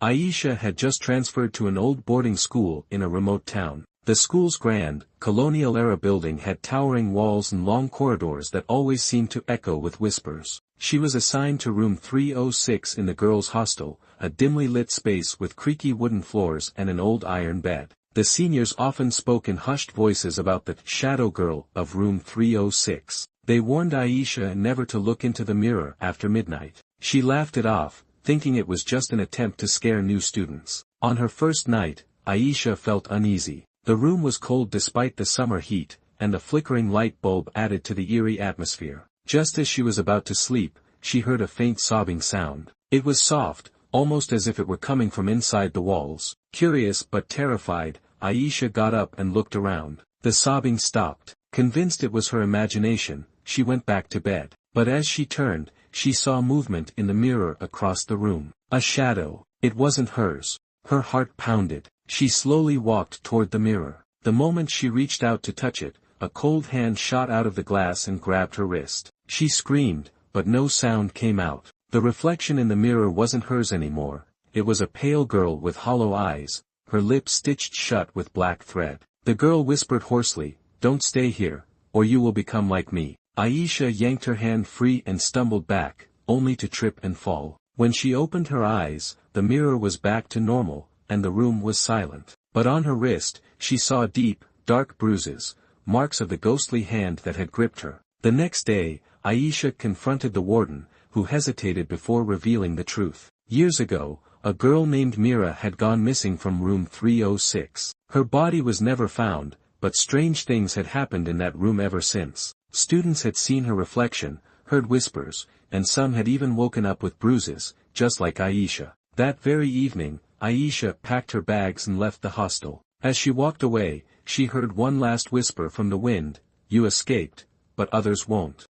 Aisha had just transferred to an old boarding school in a remote town. The school's grand, colonial-era building had towering walls and long corridors that always seemed to echo with whispers. She was assigned to room 306 in the girls' hostel, a dimly lit space with creaky wooden floors and an old iron bed. The seniors often spoke in hushed voices about the shadow girl of room 306. They warned Aisha never to look into the mirror after midnight. She laughed it off, thinking it was just an attempt to scare new students. On her first night, Aisha felt uneasy. The room was cold despite the summer heat, and a flickering light bulb added to the eerie atmosphere. Just as she was about to sleep, she heard a faint sobbing sound. It was soft, almost as if it were coming from inside the walls. Curious but terrified, Aisha got up and looked around. The sobbing stopped. Convinced it was her imagination, she went back to bed. But as she turned, she saw movement in the mirror across the room. A shadow. It wasn't hers. Her heart pounded. She slowly walked toward the mirror. The moment she reached out to touch it, a cold hand shot out of the glass and grabbed her wrist. She screamed, but no sound came out. The reflection in the mirror wasn't hers anymore. It was a pale girl with hollow eyes, her lips stitched shut with black thread. The girl whispered hoarsely, "Don't stay here, or you will become like me." Aisha yanked her hand free and stumbled back, only to trip and fall. When she opened her eyes, the mirror was back to normal, and the room was silent. But on her wrist, she saw deep, dark bruises, marks of the ghostly hand that had gripped her. The next day, Aisha confronted the warden, who hesitated before revealing the truth. Years ago, a girl named Meera had gone missing from room 306. Her body was never found, but strange things had happened in that room ever since. Students had seen her reflection, heard whispers, and some had even woken up with bruises, just like Aisha. That very evening, Aisha packed her bags and left the hostel. As she walked away, she heard one last whisper from the wind, "You escaped, but others won't."